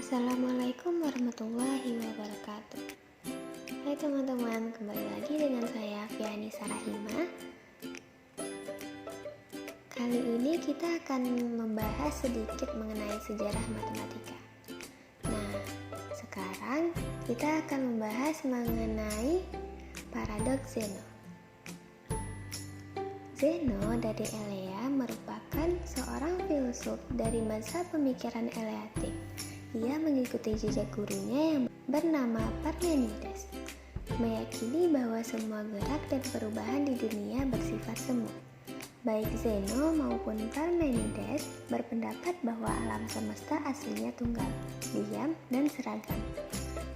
Assalamualaikum warahmatullahi wabarakatuh. Hai teman-teman, kembali lagi dengan saya Fiani Sarahima. Kali ini kita akan membahas sedikit mengenai sejarah matematika. Nah, sekarang kita akan membahas mengenai paradoks Zeno. Zeno dari Elea merupakan seorang filsuf dari masa pemikiran Eleatik. Ia mengikuti jejak gurunya yang bernama Parmenides, meyakini bahwa semua gerak dan perubahan di dunia bersifat semu. Baik Zeno maupun Parmenides berpendapat bahwa alam semesta aslinya tunggal, diam, dan seragam.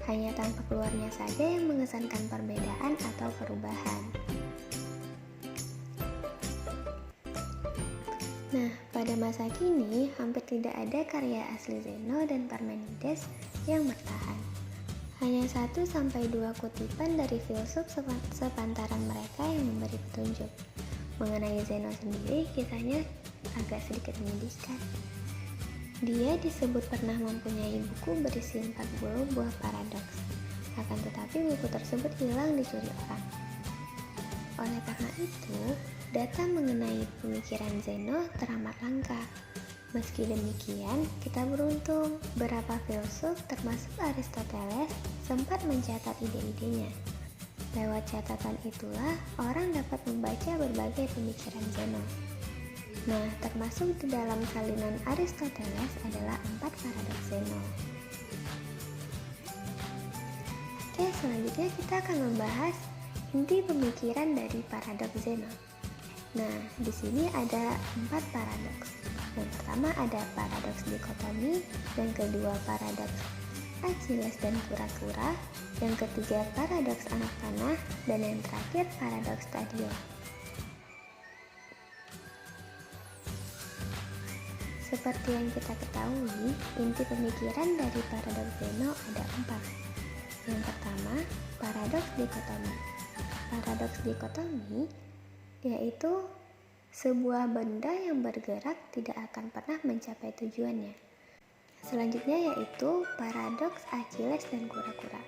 Hanya tampak luarnya saja yang mengesankan perbedaan atau perubahan. Nah, pada masa kini, hampir tidak ada karya asli Zeno dan Parmenides yang bertahan. Hanya 1-2 kutipan dari filsuf sepantaran mereka yang memberi petunjuk. Mengenai Zeno sendiri, kisahnya agak sedikit menyedihkan. Dia disebut pernah mempunyai buku berisi 40 buah paradoks. Akan tetapi buku tersebut hilang dicuri orang. Oleh karena itu, data mengenai pemikiran Zeno teramat langka. Meski demikian, kita beruntung beberapa filsuf termasuk Aristoteles sempat mencatat ide-idenya. Lewat catatan itulah orang dapat membaca berbagai pemikiran Zeno. Nah, termasuk di dalam salinan Aristoteles adalah 4 paradoks Zeno. Oke, selanjutnya kita akan membahas inti pemikiran dari paradoks Zeno. Nah, di sini ada 4 paradoks. Yang pertama ada paradoks dikotomi, yang kedua paradoks Achilles dan kura-kura, yang ketiga paradoks anak panah, dan yang terakhir paradoks stadion. Seperti yang kita ketahui, inti pemikiran dari paradoks Zeno ada 4. Yang pertama, paradoks dikotomi. Paradoks dikotomi yaitu sebuah benda yang bergerak tidak akan pernah mencapai tujuannya. Selanjutnya yaitu paradoks Achilles dan kura-kura.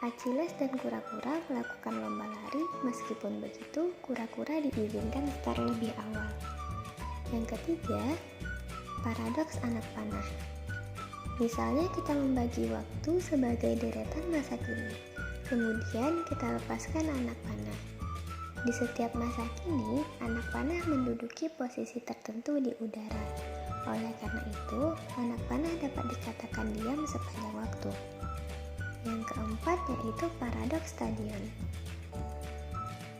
Achilles dan kura-kura melakukan lomba lari, meskipun begitu kura-kura diizinkan start lebih awal. Yang ketiga, paradoks anak panah. Misalnya kita membagi waktu sebagai deretan masa kini, kemudian kita lepaskan anak panah. Di setiap masa kini, anak panah menduduki posisi tertentu di udara. Oleh karena itu, anak panah dapat dikatakan diam sepanjang waktu. Yang keempat yaitu paradoks stadion.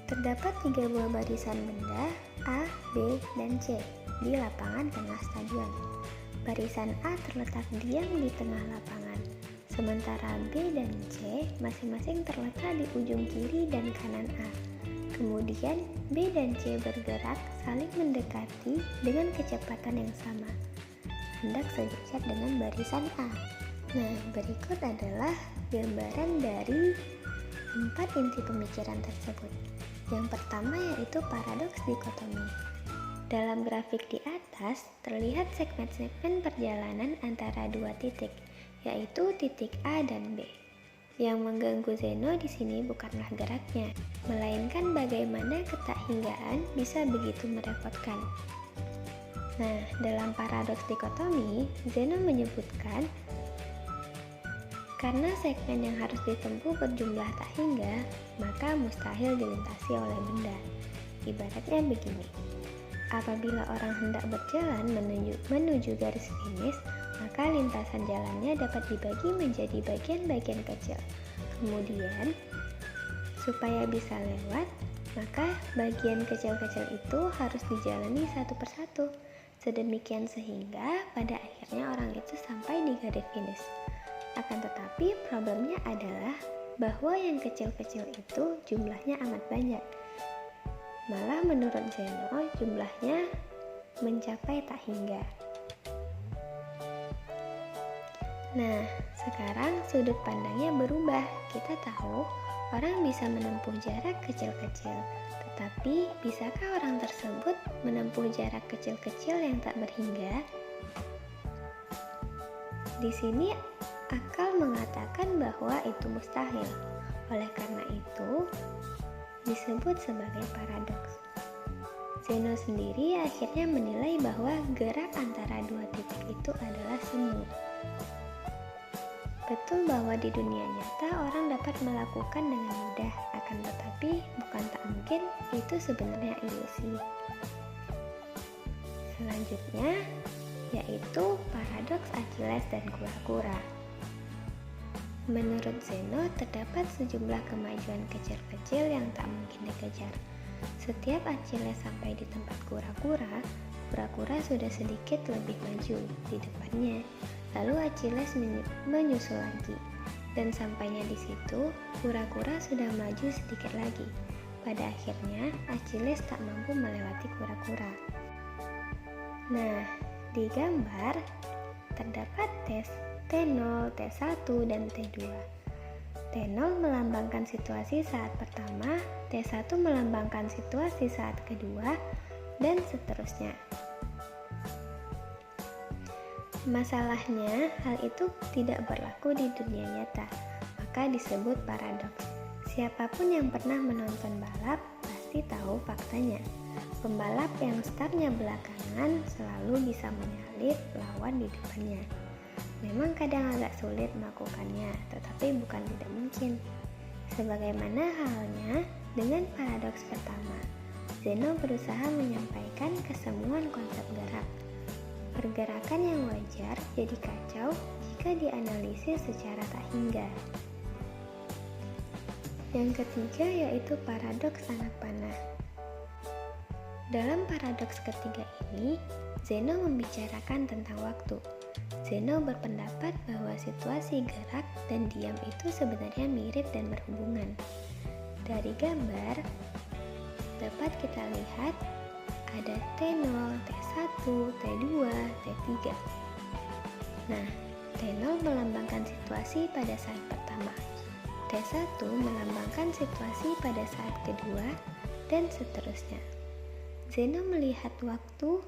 Terdapat 3 buah barisan benda A, B, dan C di lapangan tengah stadion. Barisan A terletak diam di tengah lapangan, sementara B dan C masing-masing terletak di ujung kiri dan kanan A. Kemudian B dan C bergerak saling mendekati dengan kecepatan yang sama, hendak sejajar dengan barisan A. Nah, berikut adalah gambaran dari 4 inti pemikiran tersebut. Yang pertama yaitu paradoks dikotomi. Dalam grafik di atas terlihat segmen-segmen perjalanan antara 2 titik, yaitu titik A dan B. Yang mengganggu Zeno di sini bukanlah geraknya, melainkan bagaimana ketahinggaan bisa begitu merepotkan. Nah, dalam paradoks dikotomi, Zeno menyebutkan karena segmen yang harus ditempuh berjumlah tak hingga, maka mustahil dilintasi oleh benda. Ibaratnya begini, apabila orang hendak berjalan menuju garis finish, maka lintasan jalannya dapat dibagi menjadi bagian-bagian kecil. Kemudian, supaya bisa lewat, maka bagian kecil-kecil itu harus dijalani satu persatu. Sedemikian sehingga pada akhirnya orang itu sampai di garis finish. Akan tetapi problemnya adalah bahwa yang kecil-kecil itu jumlahnya amat banyak. Malah menurut Zeno jumlahnya mencapai tak hingga. Nah, sekarang sudut pandangnya berubah. Kita tahu orang bisa menempuh jarak kecil-kecil, tetapi bisakah orang tersebut menempuh jarak kecil-kecil yang tak berhingga? Di sini akal mengatakan bahwa itu mustahil. Oleh karena itu, disebut sebagai paradoks. Zeno sendiri akhirnya menilai bahwa gerak antara dua titik itu adalah semu. Betul bahwa di dunia nyata orang dapat melakukan dengan mudah, akan tetapi bukan tak mungkin itu sebenarnya ilusi. Selanjutnya yaitu paradoks Achilles dan kura-kura. Menurut Zeno, terdapat sejumlah kemajuan kecil-kecil yang tak mungkin dikejar. Setiap Achilles sampai di tempat kura-kura, kura-kura sudah sedikit lebih maju di depannya. Lalu Achilles menyusul lagi, dan sampainya di situ, kura-kura sudah maju sedikit lagi. Pada akhirnya, Achilles tak mampu melewati kura-kura. Nah, di gambar terdapat T0, T1, dan T2. T0 melambangkan situasi saat pertama, T1 melambangkan situasi saat kedua, dan seterusnya. Masalahnya, hal itu tidak berlaku di dunia nyata, maka disebut paradoks. Siapapun yang pernah menonton balap pasti tahu faktanya. Pembalap yang startnya belakangan selalu bisa menyalip lawan di depannya. Memang kadang agak sulit melakukannya, tetapi bukan tidak mungkin. Sebagaimana halnya dengan paradoks pertama, Zeno berusaha menyampaikan kesemuan konsep gerak. Pergerakan yang wajar jadi kacau jika dianalisis secara tak hingga. Yang ketiga yaitu paradoks anak panah. Dalam paradoks ketiga ini, Zeno membicarakan tentang waktu. Zeno berpendapat bahwa situasi gerak dan diam itu sebenarnya mirip dan berhubungan. Dari gambar, dapat kita lihat ada T0, T1, T2, T3. Nah, T0 melambangkan situasi pada saat pertama, T1 melambangkan situasi pada saat kedua, dan seterusnya. Zeno melihat waktu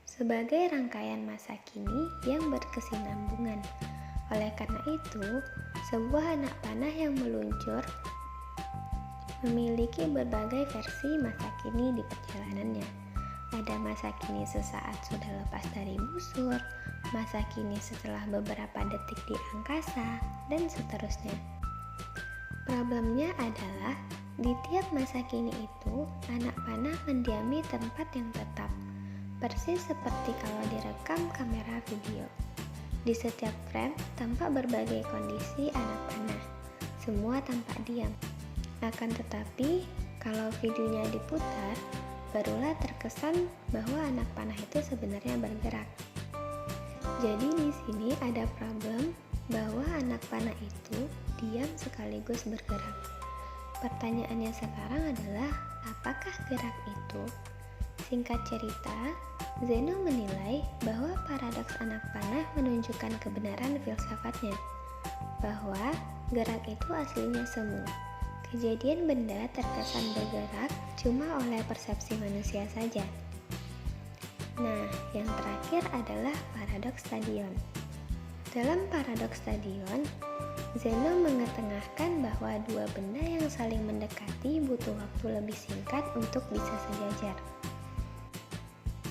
sebagai rangkaian masa kini yang berkesinambungan. Oleh karena itu, sebuah anak panah yang meluncur memiliki berbagai versi masa kini di perjalanannya. Ada masa kini sesaat sudah lepas dari busur, masa kini setelah beberapa detik di angkasa, dan seterusnya. Problemnya adalah di tiap masa kini itu, anak panah mendiami tempat yang tetap, persis seperti kalau direkam kamera video. Di setiap frame tampak berbagai kondisi anak panah, semua tampak diam. Akan tetapi, kalau videonya diputar, barulah terkesan bahwa anak panah itu sebenarnya bergerak. Jadi di sini ada problem bahwa anak panah itu diam sekaligus bergerak. Pertanyaannya sekarang adalah, apakah gerak itu? Singkat cerita, Zeno menilai bahwa paradoks anak panah menunjukkan kebenaran filsafatnya, bahwa gerak itu aslinya semu. Kejadian benda terkesan bergerak cuma oleh persepsi manusia saja. Nah, yang terakhir adalah paradoks stadion. Dalam paradoks stadion, Zeno mengetengahkan bahwa dua benda yang saling mendekati butuh waktu lebih singkat untuk bisa sejajar.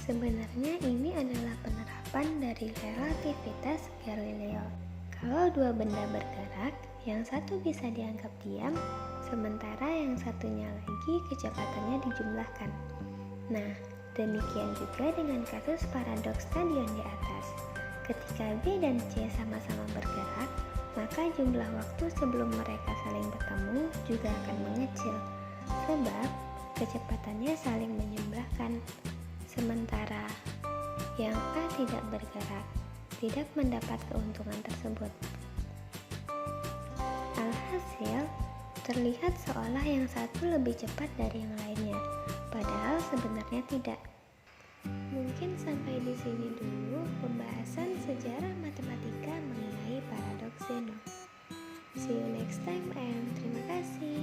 Sebenarnya ini adalah penerapan dari relativitas Galileo. Kalau dua benda bergerak, yang satu bisa dianggap diam, sementara yang satunya lagi kecepatannya dijumlahkan. Nah, demikian juga dengan kasus paradoks stadion di atas. Ketika B dan C sama-sama bergerak, maka jumlah waktu sebelum mereka saling bertemu juga akan mengecil, sebab kecepatannya saling menyumlahkan. Sementara yang A tidak bergerak, tidak mendapat keuntungan tersebut. Alhasil, terlihat seolah yang satu lebih cepat dari yang lainnya, padahal sebenarnya tidak. Mungkin sampai di sini dulu pembahasan sejarah matematika mengenai paradoks Zeno. See you next time and terima kasih.